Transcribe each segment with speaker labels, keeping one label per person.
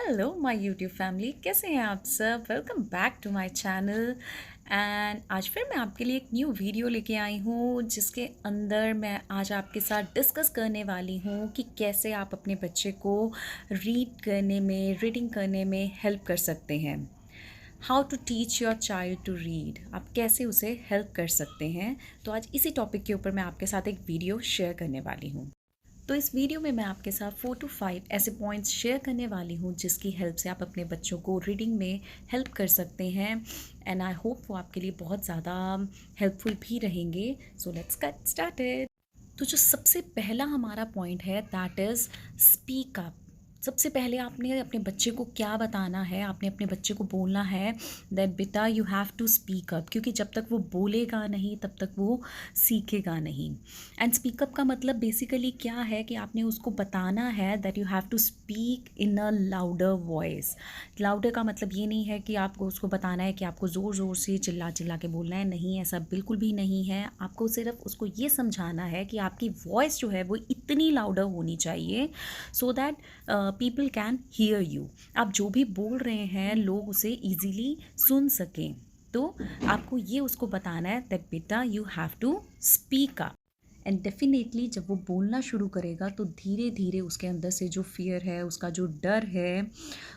Speaker 1: Hello my YouTube family, कैसे हैं आप सब। Welcome back to my channel. And आज फिर मैं आपके लिए एक न्यू वीडियो लेके आई हूँ जिसके अंदर मैं आज आपके साथ डिस्कस करने वाली हूँ कि कैसे आप अपने बच्चे को रीडिंग करने में हेल्प कर सकते हैं। How to teach your child to read, आप कैसे उसे हेल्प कर सकते हैं। तो आज इसी टॉपिक के ऊपर मैं आपके साथ एक वीडियो शेयर करने वाली हूँ। तो इस वीडियो में मैं आपके साथ 4 to 5 ऐसे पॉइंट्स शेयर करने वाली हूँ जिसकी हेल्प से आप अपने बच्चों को रीडिंग में हेल्प कर सकते हैं। एंड आई होप वो आपके लिए बहुत ज़्यादा हेल्पफुल भी रहेंगे। So let's get started. तो जो सबसे पहला हमारा पॉइंट है दैट इज़ स्पीक अप। सबसे पहले आपने अपने बच्चे को क्या बताना है, आपने अपने बच्चे को बोलना है दैट बेटा you have to speak up, क्योंकि जब तक वो बोलेगा नहीं तब तक वो सीखेगा नहीं। एंड स्पीक अप का मतलब बेसिकली क्या है कि आपने उसको बताना है that you have to speak in a louder voice. Louder का मतलब ये नहीं है कि आपको उसको बताना है कि आपको ज़ोर ज़ोर से चिल्ला चिल्ला के बोलना है, नहीं, ऐसा बिल्कुल भी नहीं है। आपको सिर्फ उसको ये समझाना है कि आपकी वॉइस जो है वो इतनी लाउडर होनी चाहिए so that people can hear you. आप जो भी बोल रहे हैं लोग उसे ईजीली सुन सकें। तो आपको ये उसको बताना है दैट बेटा you have to speak up. And definitely जब वो बोलना शुरू करेगा तो धीरे धीरे उसके अंदर से जो फियर है, उसका जो डर है,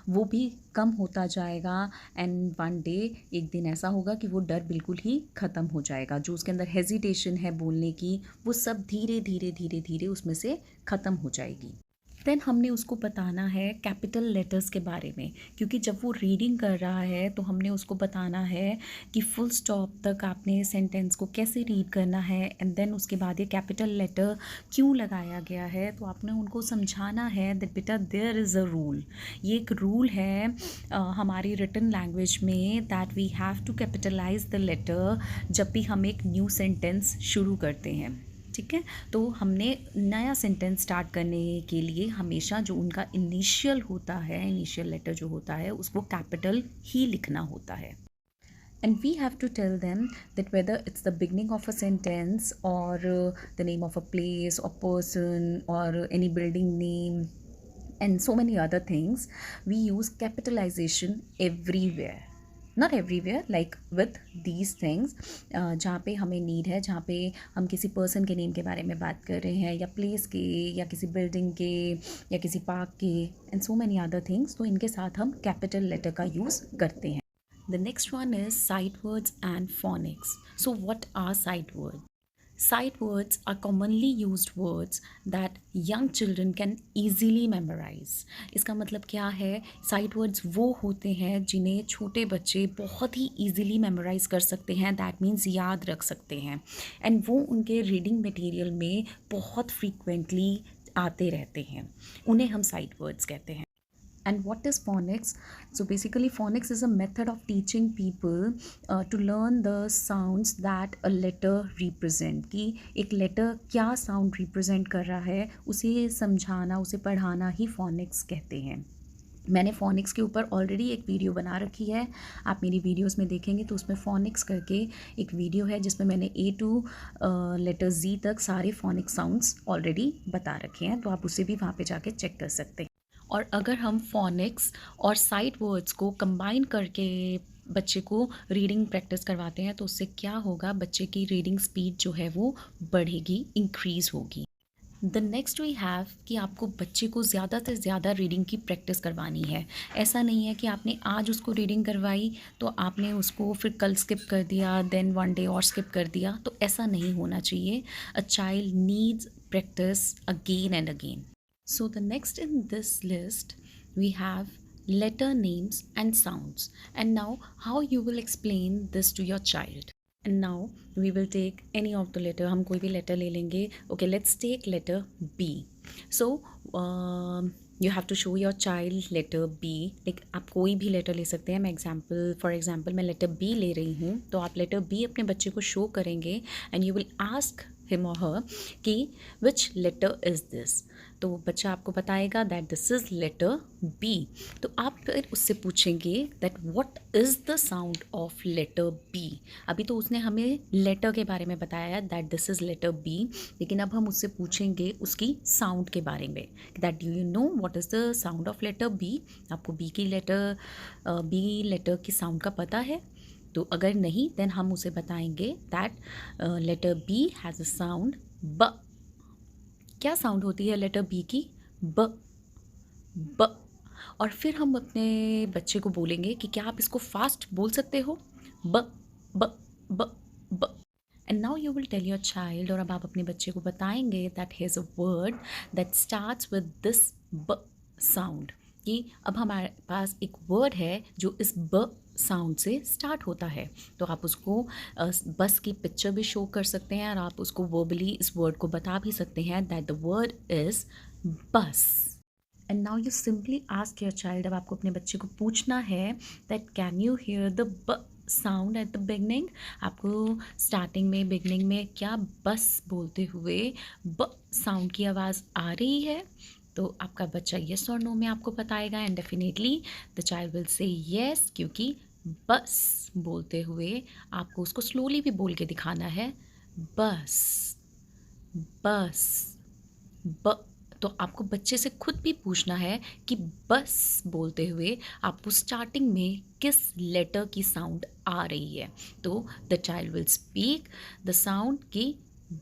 Speaker 1: वो भी कम होता जाएगा। एंड वन डे, एक दिन ऐसा होगा कि वो डर बिल्कुल ही ख़त्म हो जाएगा। जो उसके अंदर हेजिटेशन है बोलने की, वो सब धीरे धीरे धीरे धीरे उसमें से ख़त्म हो जाएगी। देन हमने उसको बताना है कैपिटल लेटर्स के बारे में, क्योंकि जब वो रीडिंग कर रहा है तो हमने उसको बताना है कि फुल स्टॉप तक आपने सेंटेंस को कैसे रीड करना है। एंड देन उसके बाद ये कैपिटल लेटर क्यों लगाया गया है, तो आपने उनको समझाना है दैट बेटा देयर इज़ अ रूल। ये एक रूल है हमारी रिटन लैंग्वेज में that we have to capitalise the letter जब भी हम एक न्यू सेंटेंस शुरू करते हैं। ठीक है, तो हमने नया सेंटेंस स्टार्ट करने के लिए हमेशा जो उनका इनिशियल लेटर जो होता है उसको कैपिटल ही लिखना होता है। And we have to tell them that whether it's the beginning of a sentence or the name of a place or person or any building name and so many other things, we use capitalization everywhere. Not everywhere, like with these things. जहाँ पे हमें need है, जहाँ पे हम किसी person के name के बारे में बात कर रहे हैं या प्लेस के या किसी बिल्डिंग के या किसी पार्क के and so many other things, तो इनके साथ हम कैपिटल लेटर का यूज़ करते हैं। The next one is sight words and phonics. So what are sight words? Sight words are commonly used words that young children can easily memorize. इसका मतलब क्या है? Sight words वो होते हैं जिन्हें छोटे बच्चे बहुत ही easily memorize कर सकते हैं, that means याद रख सकते हैं। and वो उनके reading material में बहुत frequently आते रहते हैं, उन्हें हम sight words कहते हैं। And what is phonics? So basically phonics is a method of teaching people to learn the sounds that a letter represent, कि एक लेटर क्या साउंड रिप्रेजेंट कर रहा है उसे समझाना, उसे पढ़ाना ही phonics कहते हैं। मैंने phonics के ऊपर ऑलरेडी एक वीडियो बना रखी है, आप मेरी वीडियोस में देखेंगे तो उसमें phonics करके एक वीडियो है जिसमें मैंने A to लेटर Z तक सारे phonics साउंड्स ऑलरेडी बता रखे हैं, तो आप उसे भी वहाँ पे जाके चेक कर सकते हैं। और अगर हम फोनिक्स और साइट वर्ड्स को कंबाइन करके बच्चे को रीडिंग प्रैक्टिस करवाते हैं तो उससे क्या होगा, बच्चे की रीडिंग स्पीड जो है वो बढ़ेगी, इंक्रीज़ होगी। द नेक्स्ट वी हैव कि आपको बच्चे को ज़्यादा से ज़्यादा रीडिंग की प्रैक्टिस करवानी है। ऐसा नहीं है कि आपने आज उसको रीडिंग करवाई तो आपने उसको फिर कल स्किप कर दिया, देन वन डे और स्किप कर दिया, तो ऐसा नहीं होना चाहिए। A child needs practice again and again. So the next in this list we have letter names and sounds. And now how you will explain this to your child. And now we will take any of the letter, हम कोई भी letter ले लेंगे. Okay, let's take letter B. So you have to show your child letter B. like आप कोई भी letter ले सकते हैं। मैं for example मैं letter B ले रही हूँ, तो आप letter B अपने बच्चे को show करेंगे and you will ask him और हर कि विच लेटर इज़ दिस। तो बच्चा आपको बताएगा that this is letter B. तो आप फिर उससे पूछेंगे that what is the sound of letter B. अभी तो उसने हमें लेटर के बारे में बताया that this is letter B, लेकिन अब हम उससे पूछेंगे उसकी साउंड के बारे में that do you know what is the sound of letter B. आपको बी लेटर की साउंड का पता है? तो अगर नहीं देन हम उसे बताएंगे that letter B has a sound ब। क्या साउंड होती है लेटर बी की? ब। ब। और फिर हम अपने बच्चे को बोलेंगे कि क्या आप इसको फास्ट बोल सकते हो? ब ब ब ब। And now you will tell your child, और अब आप अपने बच्चे को बताएंगे that he is a word that starts with this ब साउंड। कि अब हमारे पास एक वर्ड है जो इस ब साउंड से स्टार्ट होता है। तो आप उसको बस की पिक्चर भी शो कर सकते हैं और आप उसको वर्बली इस वर्ड को बता भी सकते हैं दैट द वर्ड इज़ बस। And now you simply ask your child, अब आपको अपने बच्चे को पूछना है that can you here the ब साउंड एट द बिगनिंग। आपको स्टार्टिंग में बिगनिंग में क्या बस बोलते हुए ब साउंड की आवाज़ आ रही है? तो आपका बच्चा येस और नो में आपको बताएगा and definitely the child will say yes, क्योंकि बस बोलते हुए आपको उसको स्लोली भी बोल के दिखाना है। बस बस ब। तो आपको बच्चे से खुद भी पूछना है कि बस बोलते हुए आपको स्टार्टिंग में किस लेटर की साउंड आ रही है। तो the child will speak the sound की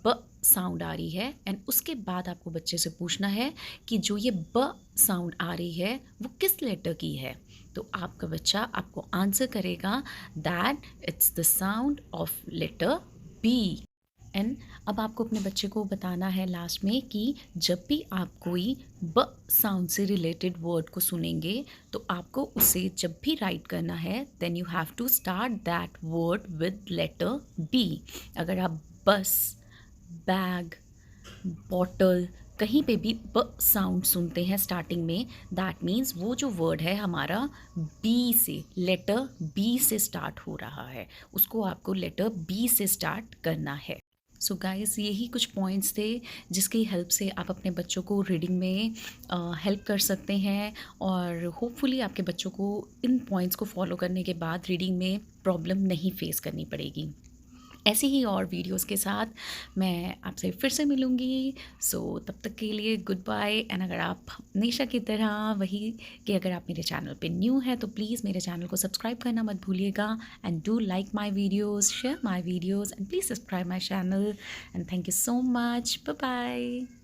Speaker 1: ब साउंड आ रही है एंड उसके बाद आपको बच्चे से पूछना है कि जो ये ब साउंड आ रही है वो किस लेटर की है। तो आपका बच्चा आपको आंसर करेगा that it's the sound of letter B. And अब आपको अपने बच्चे को बताना है लास्ट में कि जब भी आप कोई ब साउंड से रिलेटेड वर्ड को सुनेंगे तो आपको उसे जब भी राइट करना है then you have to start that word with letter B. अगर आप बस, बैग, बॉटल कहीं पे भी ब साउंड सुनते हैं स्टार्टिंग में, दैट मीन्स वो जो वर्ड है हमारा बी से, लेटर बी से स्टार्ट हो रहा है, उसको आपको लेटर बी से स्टार्ट करना है। सो गाइस, यही कुछ पॉइंट्स थे जिसकी हेल्प से आप अपने बच्चों को रीडिंग में हेल्प कर सकते हैं और होपफुली आपके बच्चों को इन पॉइंट्स को फॉलो करने के बाद रीडिंग में प्रॉब्लम नहीं फेस करनी पड़ेगी। ऐसी ही और वीडियोस के साथ मैं आपसे फिर से मिलूँगी। सो तब तक के लिए गुड बाय। एंड अगर आप हमेशा की तरह वही कि अगर आप मेरे चैनल पे न्यू हैं तो प्लीज़ मेरे चैनल को सब्सक्राइब करना मत भूलिएगा and do like my videos, share my videos and please subscribe my channel and thank you so much. Bye bye.